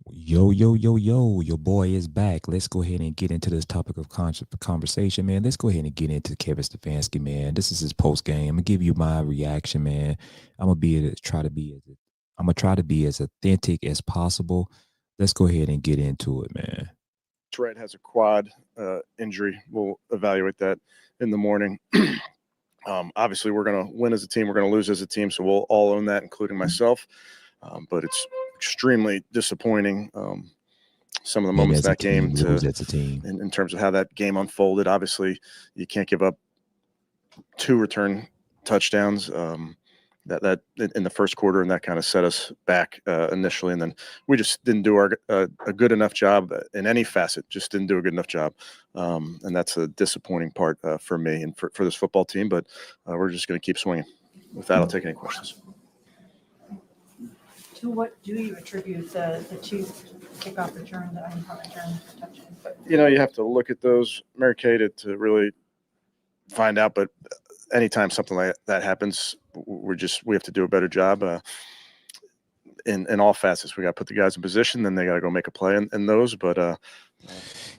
Yo, yo, yo, yo, your boy is back. Let's go ahead and get into this topic of conversation, man. Let's go ahead and get into Kevin Stefanski, man. This is his post game. I'm gonna give you my reaction, man. I'm gonna I'm gonna try to be as authentic as possible. Let's go ahead and get into it, man. Trent has a quad injury. We'll evaluate that in the morning. Obviously, we're going to win as a team. We're going to lose as a team. So we'll all own that, including myself. But it's extremely disappointing. Some of the moments of that game in terms of how that game unfolded. Obviously, you can't give up 2 return touchdowns. That in the first quarter, and that kind of set us back initially, and then we just didn't do a good enough job in any facet. Just didn't do a good enough job, and that's a disappointing part for me and for this football team. But we're just going to keep swinging. With that, I'll take any questions. To what do you attribute the 2 kickoff return, the unpunt return touchdown? You have to look at those, Mary Kay, to really find out. But anytime something like that happens, we have to do a better job in all facets. We got to put the guys in position, then they got to go make a play in those. But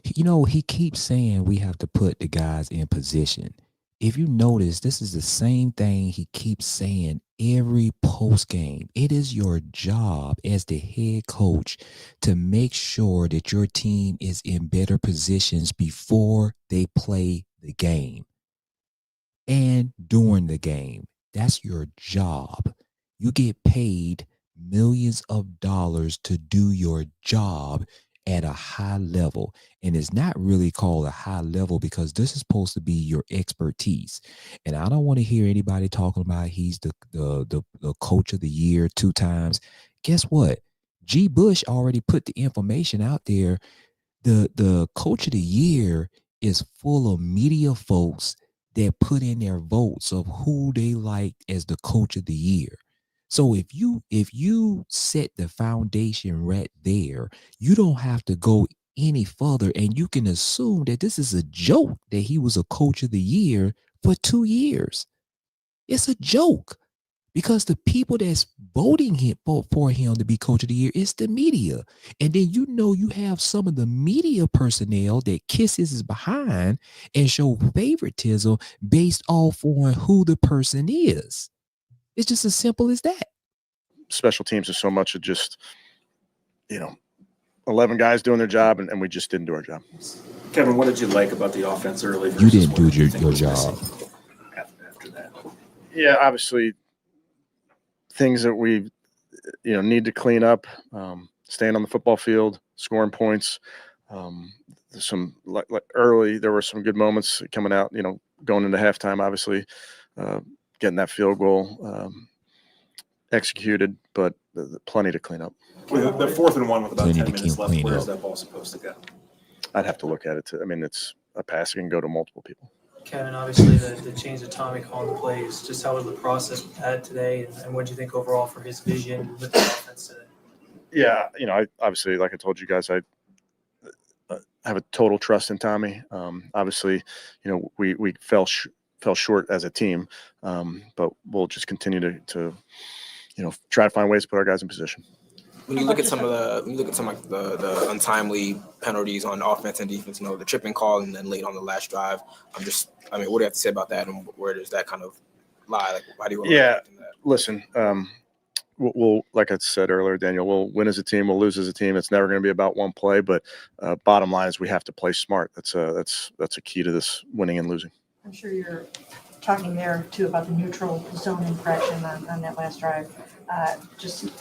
he keeps saying we have to put the guys in position. If you notice, this is the same thing he keeps saying every post game. It is your job as the head coach to make sure that your team is in better positions before they play the game and during the game. That's your job. You get paid millions of dollars to do your job at a high level. And it's not really called a high level because this is supposed to be your expertise. And I don't want to hear anybody talking about he's the coach of the year 2 times. Guess what? G. Bush already put the information out there. The coach of the year is full of media folks that put in their votes of who they like as the coach of the year. So if you set the foundation right there, you don't have to go any further, and you can assume that this is a joke that he was a coach of the year for 2 years. It's a joke because the people that's voting for him to be coach of the year is the media. And then you have some of the media personnel that kisses his behind and show favoritism based off on who the person is. It's just as simple as that. Special teams is so much of just, 11 guys doing their job, and we just didn't do our job. Kevin, what did you like about the offense early? You didn't do your job. After that. Yeah, obviously, things that we, need to clean up, staying on the football field, scoring points. Some like early, there were some good moments coming out, going into halftime, obviously, getting that field goal executed, but plenty to clean up. The 4th and 1 with about 10 minutes left, where is that ball supposed to go? I'd have to look at it. It's a pass that can go to multiple people. Kevin, obviously the change of Tommy calling the plays, just how was the process with that today, and what do you think overall for his vision with the offense today? Yeah, I obviously, like I told you guys, I have a total trust in Tommy. Obviously, we fell short as a team, but we'll just continue to try to find ways to put our guys in position. When you look at some of the untimely penalties on offense and defense, the tripping call and then late on the last drive, what do you have to say about that, and where does that kind of lie? Like, why do you want to that? Listen, we'll, like I said earlier, Daniel, we'll win as a team, we'll lose as a team. It's never going to be about one play, but bottom line is we have to play smart. That's a key to this winning and losing. I'm sure you're talking there too about the neutral zone infraction on that last drive. Just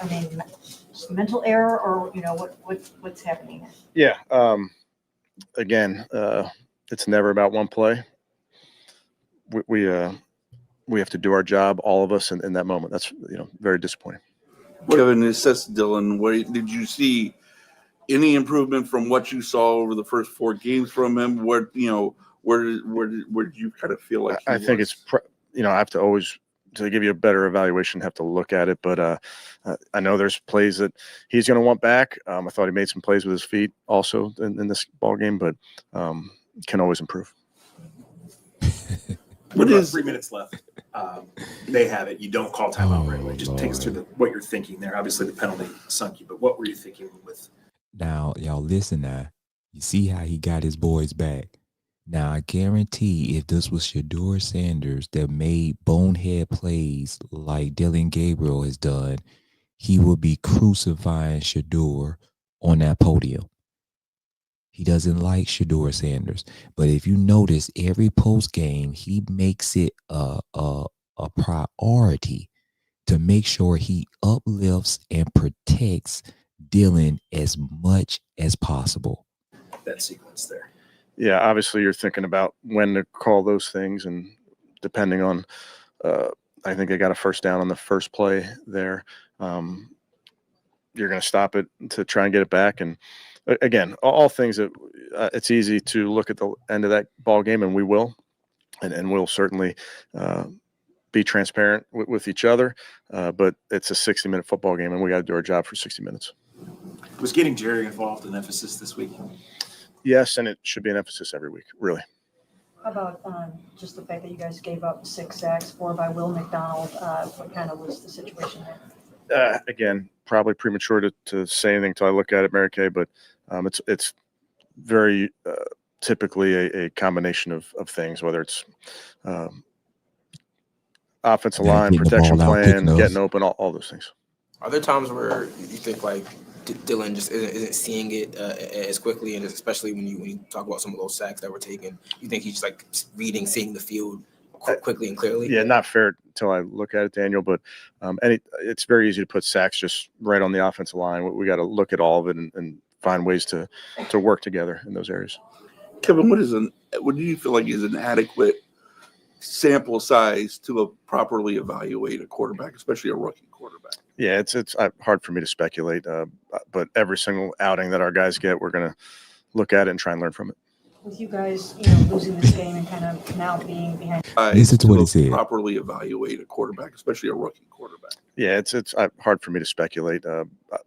mental error, or what's happening? Yeah. Again, it's never about one play. We have to do our job, all of us, in that moment. That's very disappointing. Kevin, it says Dillon, did you see any improvement from what you saw over the first 4 games from him? Where did you kind of feel like I think it's I have to always, to give you a better evaluation, have to look at it. But I know there's plays that he's going to want back. I thought he made some plays with his feet also in this ball game, but can always improve. What is 3 minutes left? They have it. You don't call timeout right away. Just take us through what you're thinking there. Obviously, the penalty sunk you, but what were you thinking with Now, y'all listen now. You see how he got his boys back. Now, I guarantee if this was Shedeur Sanders that made bonehead plays like Dillon Gabriel has done, he would be crucifying Shedeur on that podium. He doesn't like Shedeur Sanders. But if you notice, every post game, he makes it a priority to make sure he uplifts and protects Dillon as much as possible. That sequence there. Yeah, obviously you're thinking about when to call those things, and depending on, I think I got a first down on the first play there. You're going to stop it to try and get it back. And again, all things that it's easy to look at the end of that ball game, and we will, and we'll certainly be transparent with each other. But it's a 60-minute football game, and we got to do our job for 60 minutes. Was getting Jerry involved an emphasis this week? Yes, and it should be an emphasis every week, really. How about just the fact that you guys gave up 6 sacks, 4 by Will McDonald? What kind of was the situation there? Again, probably premature to say anything until I look at it, Mary Kay, but it's very typically a combination of things, whether it's offensive line, protection plan, getting open, all those things. Are there times where you think like Dillon just isn't seeing it as quickly, and especially when you talk about some of those sacks that were taken, you think he's just like seeing the field quickly and clearly? Yeah, not fair until I look at it, Daniel, but it's very easy to put sacks just right on the offensive line. We got to look at all of it and find ways to work together in those areas. Kevin, what do you feel like is an adequate sample size to properly evaluate a quarterback, especially a rookie quarterback? Yeah, it's hard for me to speculate, but every single outing that our guys get, we're going to look at it and try and learn from it. With you guys, losing this game and kind of now being behind. Listen to what he said. Properly evaluate a quarterback, especially a rookie quarterback. Yeah, it's hard for me to speculate,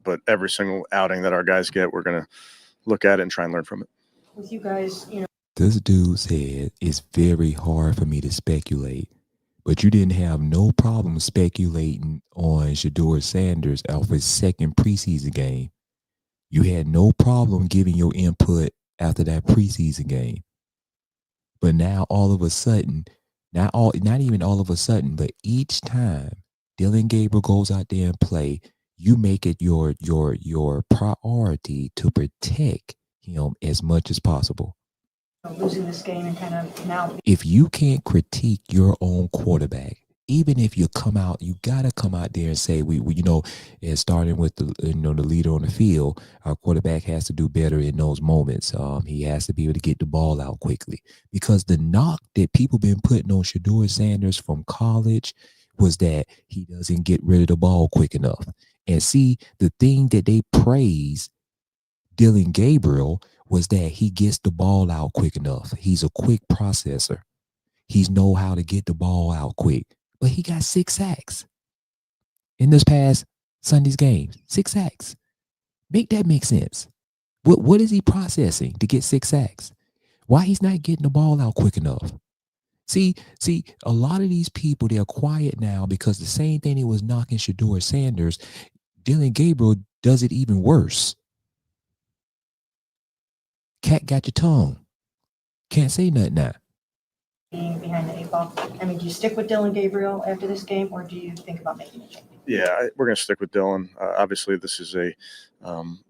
but every single outing that our guys get, we're going to look at it and try and learn from it. With you guys, This dude said it's very hard for me to speculate, but you didn't have no problem speculating on Shedeur Sanders off his second preseason game. You had no problem giving your input after that preseason game. But now all of a sudden, not even all of a sudden, but each time Dillon Gabriel goes out there and play, you make it your priority to protect him as much as possible. losing this game and kind of now. If you can't critique your own quarterback, even if you come out, you gotta come out there and say, we and starting with the leader on the field, our quarterback has to do better in those moments. He has to be able to get the ball out quickly, because the knock that people been putting on Shedeur Sanders from college was that he doesn't get rid of the ball quick enough. And see, the thing that they praise Dillon Gabriel was that he gets the ball out quick enough. He's a quick processor. He's know how to get the ball out quick. But he got 6 sacks in this past Sunday's game. 6 sacks. Make that make sense. What is he processing to get 6 sacks? Why he's not getting the ball out quick enough? See, a lot of these people, they're quiet now because the same thing he was knocking Shedeur Sanders, Dillon Gabriel does it even worse. Cat got your tongue. Can't say nothing now. Being behind the 8 ball. I mean, do you stick with Dillon Gabriel after this game, or do you think about making a change? Yeah, we're going to stick with Dillon. Obviously, this is a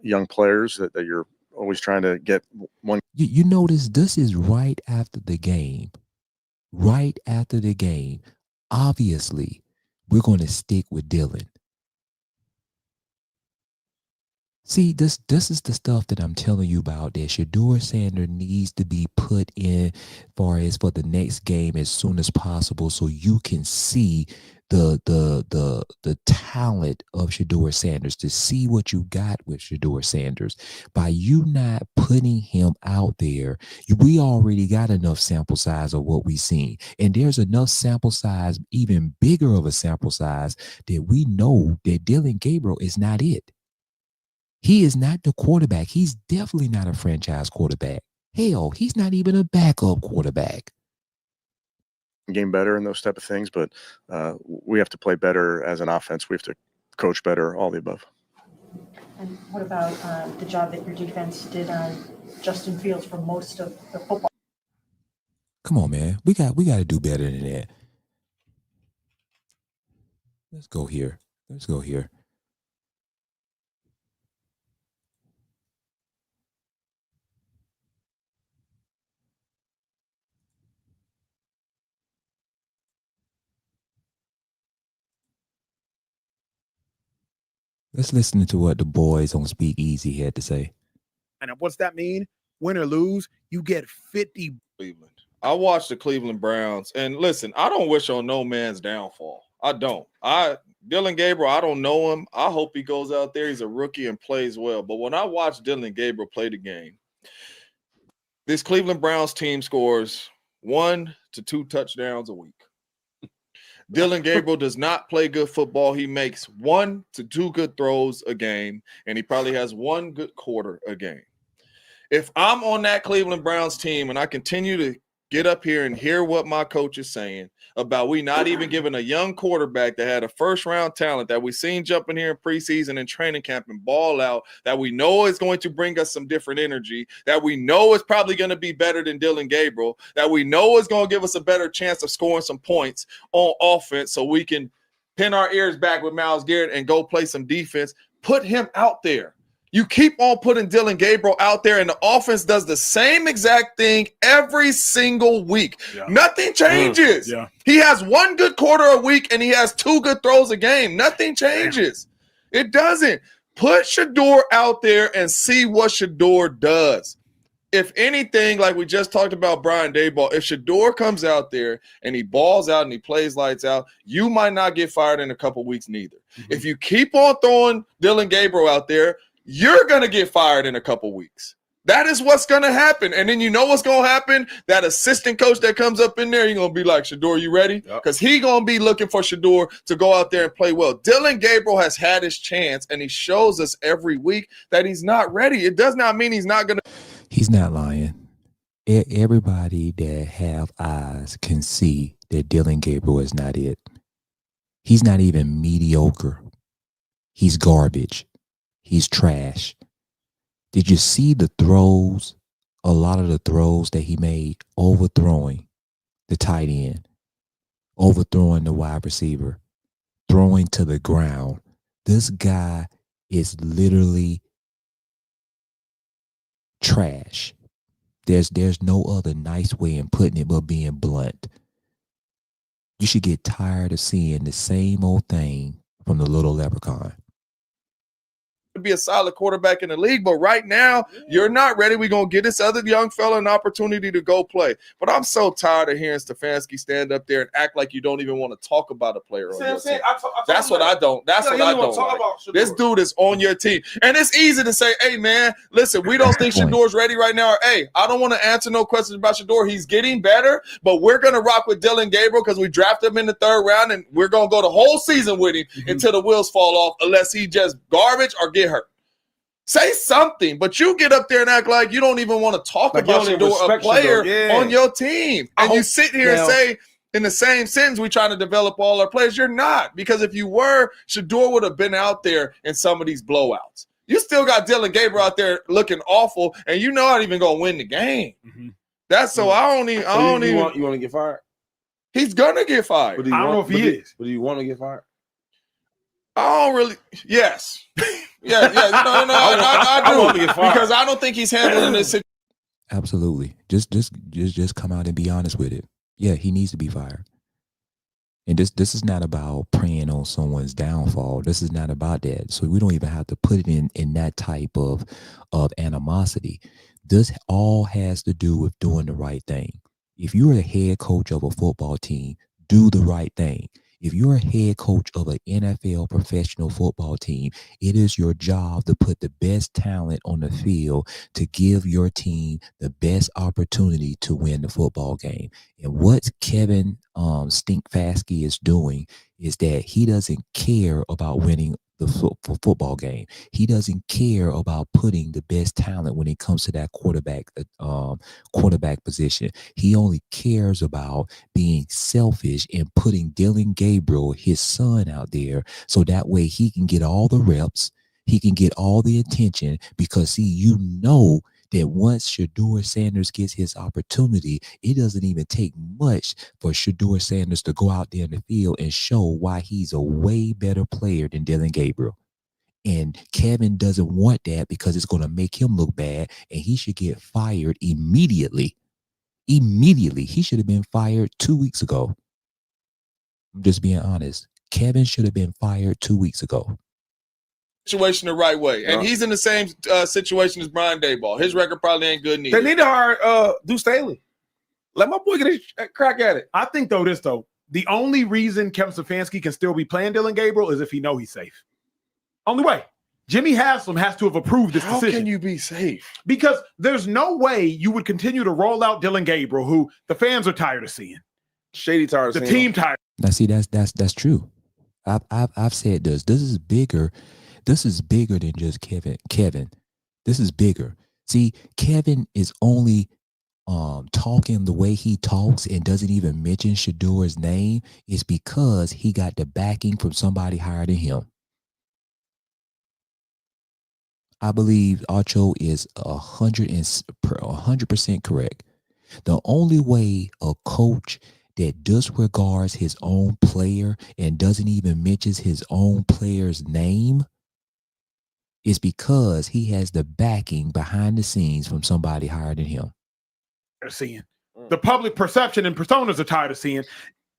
young players that you're always trying to get one. You notice this is right after the game. Right after the game. Obviously, we're going to stick with Dillon. See, this is the stuff that I'm telling you about, that Shedeur Sanders needs to be put in for the next game as soon as possible, so you can see the talent of Shedeur Sanders, to see what you got with Shedeur Sanders. By you not putting him out there, we already got enough sample size of what we've seen. And there's enough sample size, even bigger of a sample size, that we know that Dillon Gabriel is not it. He is not the quarterback. He's definitely not a franchise quarterback. Hell, he's not even a backup quarterback. Game better and those type of things, but we have to play better as an offense. We have to coach better, all the above. And what about the job that your defense did on Justin Fields for most of the football? Come on, man. We got to do better than that. Let's go here. Let's go here. Let's listen to what the boys on Speak Easy had to say. And what's that mean? Win or lose, you get 50. Cleveland. I watched the Cleveland Browns, and listen, I don't wish on no man's downfall. I don't. Dillon Gabriel, I don't know him. I hope he goes out there. He's a rookie and plays well. But when I watch Dillon Gabriel play the game, this Cleveland Browns team scores 1 to 2 touchdowns a week. Dillon Gabriel does not play good football. He makes 1 to 2 good throws a game, and he probably has 1 good quarter a game. If I'm on that Cleveland Browns team and I continue to get up here and hear what my coach is saying about we not even giving a young quarterback that had a first-round talent that we seen jump in here in preseason and training camp and ball out, that we know is going to bring us some different energy, that we know is probably going to be better than Dillon Gabriel, that we know is going to give us a better chance of scoring some points on offense so we can pin our ears back with Myles Garrett and go play some defense, put him out there. You keep on putting Dillon Gabriel out there, and the offense does the same exact thing every single week. Yeah. Nothing changes. Yeah. He has 1 good quarter a week, and he has 2 good throws a game. Nothing changes. It doesn't. Put Shedeur out there and see what Shedeur does. If anything, like we just talked about Brian Daboll, if Shedeur comes out there and he balls out and he plays lights out, you might not get fired in a couple weeks neither. Mm-hmm. If you keep on throwing Dillon Gabriel out there, you're going to get fired in a couple weeks. That is what's going to happen. And then you know what's going to happen? That assistant coach that comes up in there, you're going to be like, Shedeur, you ready? Because he's going to be looking for Shedeur to go out there and play well. Dillon Gabriel has had his chance, and he shows us every week that he's not ready. It does not mean he's not going to. He's not lying. Everybody that have eyes can see that Dillon Gabriel is not it. He's not even mediocre. He's garbage. He's trash. Did you see the throws? A lot of the throws that he made, overthrowing the tight end, overthrowing the wide receiver, throwing to the ground. This guy is literally trash. There's no other nice way in putting it but being blunt. You should get tired of seeing the same old thing from the little leprechaun. Be a solid quarterback in the league, but right now you're not ready. We're gonna get this other young fella an opportunity to go play. But I'm so tired of hearing Stefanski stand up there and act like you don't even want to talk about a player on your team. That's what I don't. That's what I don't like. This dude is on your team, and it's easy to say, "Hey, man, listen, we don't think Shedeur's ready right now." Or, "Hey, I don't want to answer no questions about Shedeur. He's getting better, but we're gonna rock with Dillon Gabriel because we drafted him in the 3rd round, and we're gonna go the whole season with him until the wheels fall off, unless he just garbage or get hurt." Say something, but you get up there and act like you don't even want to talk about Shedeur, a player on your team. And you sit here and say in the same sentence, we trying to develop all our players. You're not, because if you were, Shedeur would have been out there in some of these blowouts. You still got Dillon Gabriel out there looking awful, and you know not even going to win the game. Mm-hmm. That's so I don't even. You want to get fired? He's going to get fired. I don't know if he is. But do you want to get fired? I don't really. Yes. Yeah. I do, because I don't think he's handling this situation. Absolutely. Just come out and be honest with it. Yeah, he needs to be fired. And this is not about preying on someone's downfall. This is not about that. So we don't even have to put it in that type of animosity. This all has to do with doing the right thing. If you're a head coach of a football team, do the right thing. If you're a head coach of an NFL professional football team, it is your job to put the best talent on the field to give your team the best opportunity to win the football game. And what Kevin Stefanski is doing is that he doesn't care about winning the football game. He doesn't care about putting the best talent when it comes to that quarterback position. He only cares about being selfish and putting Dillon Gabriel, his son, out there so that way he can get all the reps he can get all the attention because, see, you know that once Shedeur Sanders gets his opportunity, it doesn't even take much for Shedeur Sanders to go out there in the field and show why he's a way better player than Dillon Gabriel. And Kevin doesn't want that because it's going to make him look bad, and he should get fired immediately. Immediately. He should have been fired 2 weeks ago. I'm just being honest. Kevin should have been fired 2 weeks ago. Situation the right way. And he's in the same situation as Brian Daboll. His record probably ain't good neither. They need to hire Deuce Staley. Let my boy get a crack at it. I think though, the only reason Kevin Stefanski can still be playing Dillon Gabriel is if he know he's safe. Only way. Jimmy Haslam has to have approved this decision. How can you be safe? Because there's no way you would continue to roll out Dillon Gabriel, who the fans are tired of seeing. Shady tired of the seeing team him. tired. Now, see, that's true. I've said this. This is bigger. This is bigger than just Kevin. This is bigger. See, Kevin is only talking the way he talks and doesn't even mention Shedeur's name is because he got the backing from somebody higher than him. I believe Acho is 100% correct. The only way a coach that disregards his own player and doesn't even mention his own player's name is because he has the backing behind the scenes from somebody higher than him. Seeing. The public perception and personas are tired of seeing,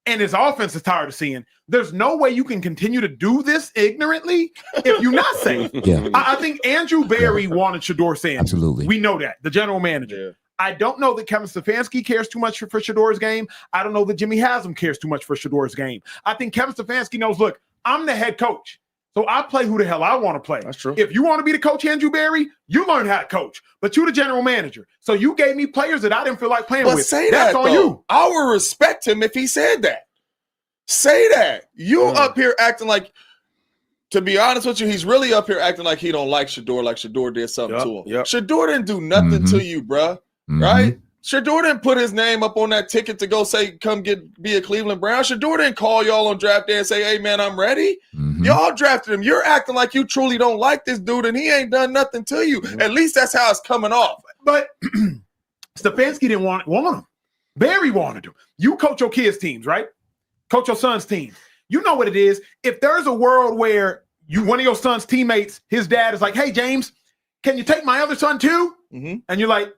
and his offense is tired of seeing. There's no way you can continue to do this ignorantly if you're not safe. Yeah. I think Andrew Berry wanted Shedeur Sanders. Absolutely. We know that, the general manager. Yeah. I don't know that Kevin Stefanski cares too much for Shedeur's game. I don't know that Jimmy Haslam cares too much for Shedeur's game. I think Kevin Stefanski knows, look, I'm the head coach. So I play who the hell I want to play. That's true. If you want to be the coach, Andrew Berry, you learn how to coach. But you're the general manager. So you gave me players that I didn't feel like playing But with. say That's that, on though. you. I would respect him if he said that. Say that. You up here acting like, to be honest with you, he's really up here acting like he don't like Shedeur, like Shedeur did something to him. Yep. Shedeur didn't do nothing to you, bruh. Right? Shedeur didn't put his name up on that ticket to go say, come be a Cleveland Brown. Shedeur didn't call y'all on draft day and say, hey, man, I'm ready. Y'all drafted him. You're acting like you truly don't like this dude, and he ain't done nothing to you. At least that's how it's coming off. But Stefanski didn't want him. Barry wanted him. You coach your kids' teams, right? Coach your son's team. You know what it is. If there's a world where one of your son's teammates, his dad is like, hey, James, can you take my other son too? And you're like,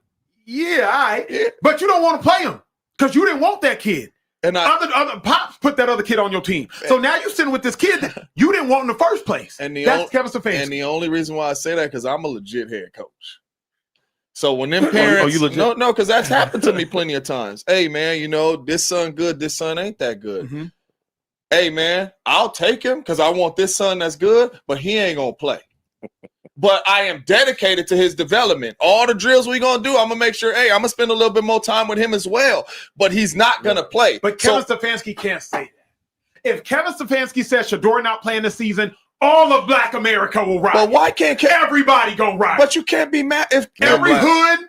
yeah, all right. Yeah. But you don't want to play him because you didn't want that kid. And other pops put that other kid on your team. So now you're sitting with this kid that you didn't want in the first place. And that's Kevin Stefanski. And the only reason why I say that because I'm a legit head coach. So when them parents, you legit? No, because that's happened to me plenty of times. Hey man, you know this son good, this son ain't that good. Hey man, I'll take him because I want this son that's good, but he ain't gonna play. But I am dedicated to his development. All the drills we gonna do, I'm gonna make sure. Hey, I'm gonna spend a little bit more time with him as well. But he's not gonna play. But Kevin Stefanski can't say that. If Kevin Stefanski says Shedeur not playing this season, all of Black America will riot. But why can't everybody go riot? But you can't be mad if every hood,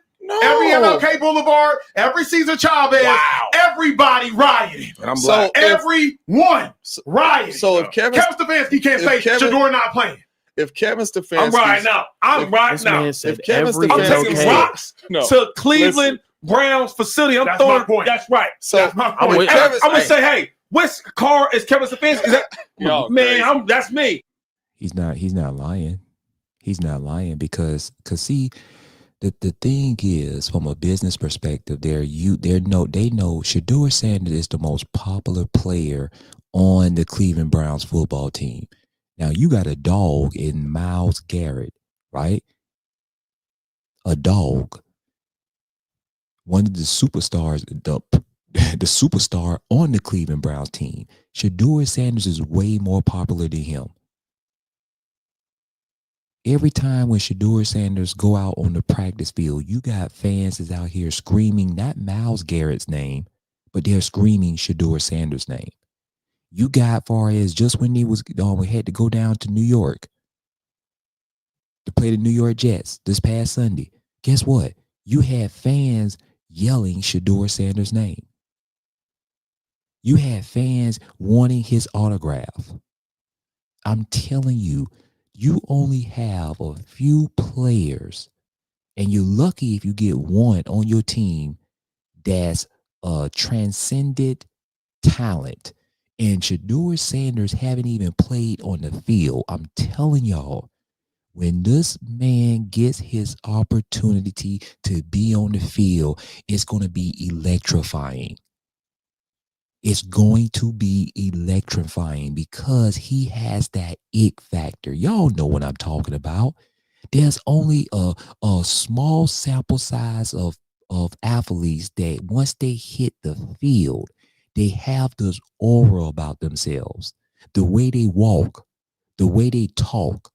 every MLK Boulevard, every Cesar Chavez, everybody rioting. And I'm black. Everyone rioting. So if Kevin Stefanski can't say Shedeur not playing. If Kevin Stefanski, I'm riding out. I'm riding out. If Kevin I'm taking Stefanski, rocks to Cleveland Browns facility. That's my point. That's right. So that's my point. I'm gonna say, hey, which car is Kevin Stefanski? Is that, man, that's me. He's not lying. He's not lying because see, the thing is, from a business perspective, they know Shedeur Sanders is the most popular player on the Cleveland Browns football team. Now you got a dog in Myles Garrett, right? A dog. One of the superstars, the superstar on the Cleveland Browns team. Shedeur Sanders is way more popular than him. Every time when Shedeur Sanders go out on the practice field, you got fans that's out here screaming not Myles Garrett's name, but they're screaming Shedeur Sanders' name. You got far as just when we had to go down to New York to play the New York Jets this past Sunday. Guess what? You had fans yelling Shedeur Sanders' name. You had fans wanting his autograph. I'm telling you, you only have a few players, and you're lucky if you get one on your team that's a transcended talent. And Shedeur Sanders haven't even played on the field. I'm telling y'all, when this man gets his opportunity to be on the field, it's going to be electrifying. It's going to be electrifying because he has that it factor. Y'all know what I'm talking about. There's only a small sample size of athletes that once they hit the field, they have this aura about themselves. The way they walk, the way they talk,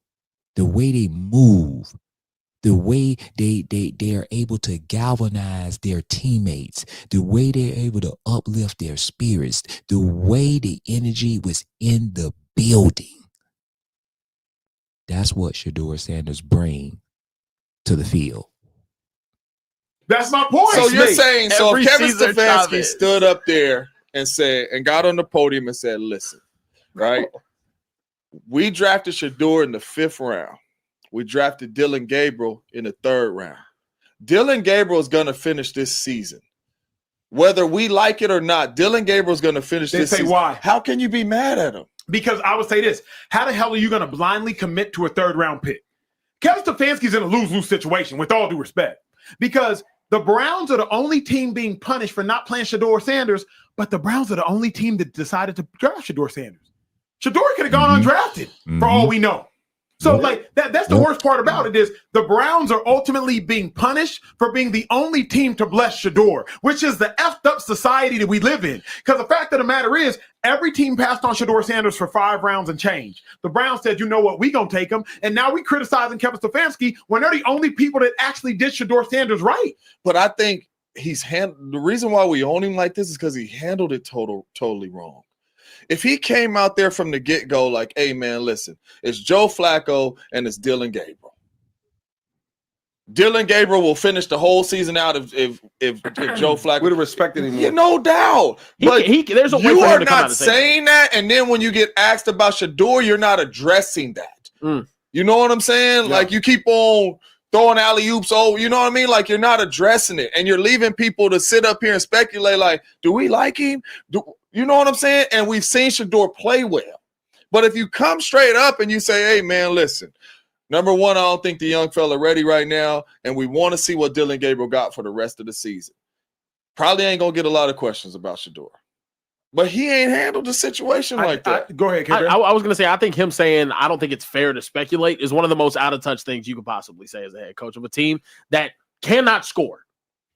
the way they move, the way they are able to galvanize their teammates, the way they're able to uplift their spirits, the way the energy was in the building. That's what Shedeur Sanders brings to the field. That's my point. So you're Snake, saying, so if Kevin Cesar Stefanski Chavez stood up there and said, and got on the podium and said, listen, right? We drafted Shedeur in the 5th round. We drafted Dillon Gabriel in the 3rd round. Dillon Gabriel is going to finish this season. Whether we like it or not, Dillon Gabriel is going to finish this season. Why? How can you be mad at him? Because I would say this. How the hell are you going to blindly commit to a 3rd round pick? Kevin Stefanski's in a lose-lose situation, with all due respect. Because the Browns are the only team being punished for not playing Shedeur Sanders, but the Browns are the only team that decided to draft Shedeur Sanders. Shedeur could have gone undrafted for all we know. So that's the worst part about it is the Browns are ultimately being punished for being the only team to bless Shedeur, which is the effed up society that we live in. Because the fact of the matter is every team passed on Shedeur Sanders for 5 rounds and change. The Browns said, you know what, we gonna take him. And now we criticizing Kevin Stefanski when they're the only people that actually did Shedeur Sanders right. But I think the reason why we own him like this is because he handled it totally wrong. If he came out there from the get-go like, hey, man, listen, it's Joe Flacco and it's Dillon Gabriel. Dillon Gabriel will finish the whole season out if Joe Flacco would have respected him. Yeah, no doubt. But there's a way you for him are to come out not and say saying that, and then when you get asked about Shedeur, you're not addressing that. You know what I'm saying? Yeah. Like you keep on throwing alley-oops over, you know what I mean? Like you're not addressing it, and you're leaving people to sit up here and speculate like, do we like him? You know what I'm saying? And we've seen Shedeur play well. But if you come straight up and you say, hey, man, listen, number one, I don't think the young fella ready right now, and we want to see what Dillon Gabriel got for the rest of the season. Probably ain't going to get a lot of questions about Shedeur. But he ain't handled the situation like that. Go ahead, I was going to say, I think him saying, I don't think it's fair to speculate is one of the most out-of-touch things you could possibly say as a head coach of a team that cannot score.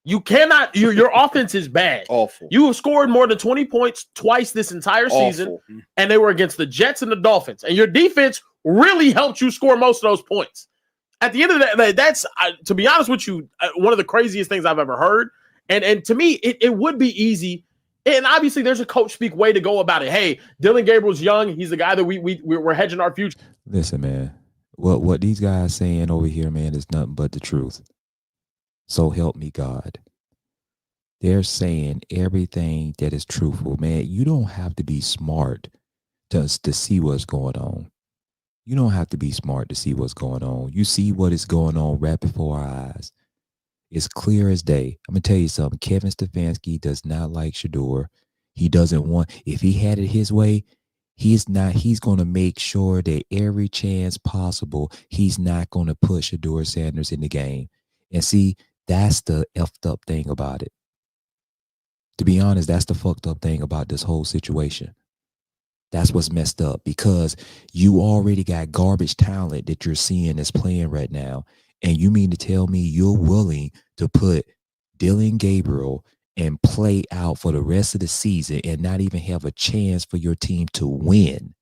You cannot, your offense is bad. Awful. You have scored more than 20 points twice this entire season, and they were against the Jets and the Dolphins. And your defense really helped you score most of those points. At the end of the day, that's, to be honest with you, one of the craziest things I've ever heard. And to me, it would be easy. And obviously, there's a coach speak way to go about it. Hey, Dillon Gabriel's young. He's the guy that we're hedging our future. Listen, man, what these guys saying over here, man, is nothing but the truth. So help me God. They're saying everything that is truthful, man. You don't have to be smart to see what's going on. You don't have to be smart to see what's going on. You see what is going on right before our eyes. It's clear as day. I'm going to tell you something. Kevin Stefanski does not like Shedeur. He doesn't want, if he had it his way, he's going to make sure that every chance possible, he's not going to put Shedeur Sanders in the game. And see, that's the effed up thing about it. To be honest, that's the fucked up thing about this whole situation. That's what's messed up because you already got garbage talent that you're seeing that's playing right now. And you mean to tell me you're willing to put Dillon Gabriel and play out for the rest of the season and not even have a chance for your team to win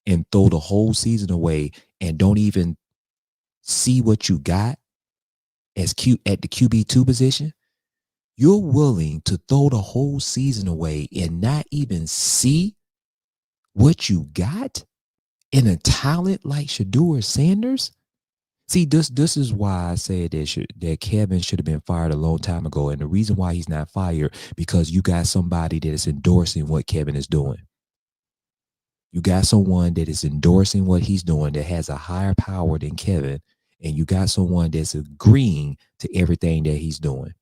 and throw the whole season away and don't even see what you got at the QB2 position? You're willing to throw the whole season away and not even see what you got in a talent like Shedeur Sanders? See, this is why I said that Kevin should have been fired a long time ago. And the reason why he's not fired, because you got somebody that is endorsing what Kevin is doing. You got someone that is endorsing what he's doing that has a higher power than Kevin, and you got someone that's agreeing to everything that he's doing.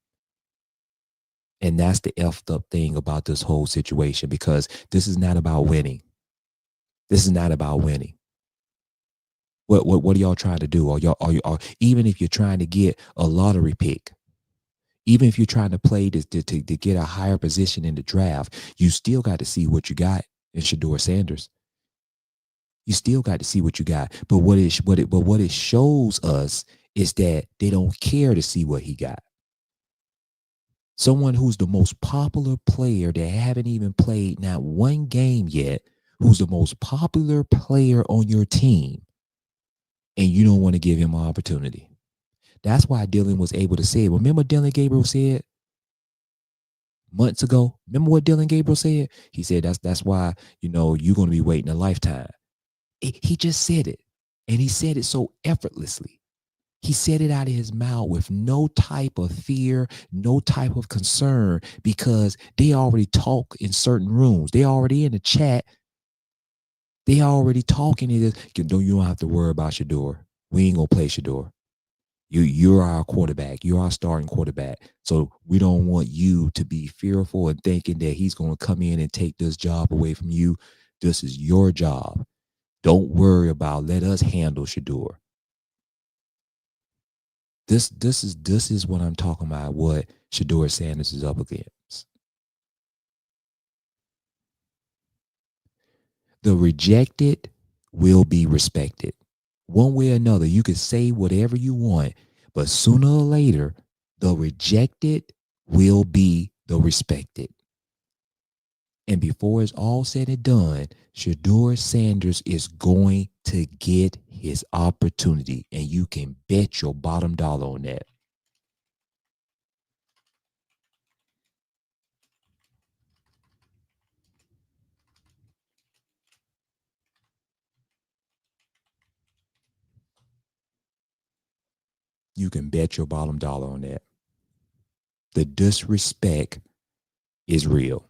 And that's the effed up thing about this whole situation, because this is not about winning. This is not about winning. What are y'all trying to do? Are even if you're trying to get a lottery pick, even if you're trying to play to get a higher position in the draft, you still got to see what you got in Shedeur Sanders. You still got to see what you got. But what it shows us is that they don't care to see what he got. Someone who's the most popular player that haven't even played not one game yet, who's the most popular player on your team, and you don't want to give him an opportunity. That's why Dillon was able to say it. Remember Dillon Gabriel said months ago? Remember what Dillon Gabriel said? He said that's why, you're going to be waiting a lifetime. He just said it, and he said it so effortlessly. He said it out of his mouth with no type of fear, no type of concern, because they already talk in certain rooms. They already in the chat. They already talking. You don't have to worry about Shedeur. We ain't gonna play Shedeur. You're our quarterback. You're our starting quarterback. So we don't want you to be fearful and thinking that he's going to come in and take this job away from you. This is your job. Don't worry about. Let us handle Shedeur. This is what I'm talking about. What Shedeur Sanders is up against. The rejected will be respected. One way or another, you can say whatever you want, but sooner or later, the rejected will be the respected. And before it's all said and done, Shedeur Sanders is going to get his opportunity, and you can bet your bottom dollar on that. You can bet your bottom dollar on that. The disrespect is real.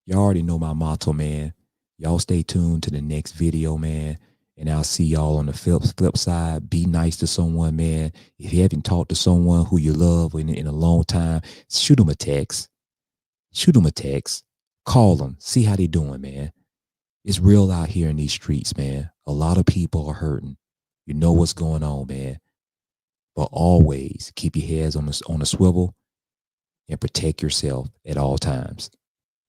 Y'all already know my motto, man. Y'all stay tuned to the next video, man. And I'll see y'all on the flip side. Be nice to someone, man. If you haven't talked to someone who you love in a long time, shoot them a text. Shoot them a text. Call them. See how they doing, man. It's real out here in these streets, man. A lot of people are hurting. You know what's going on, man. But always keep your heads on the swivel and protect yourself at all times.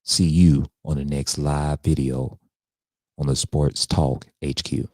See you on the next live video on the Sports Talk HQ.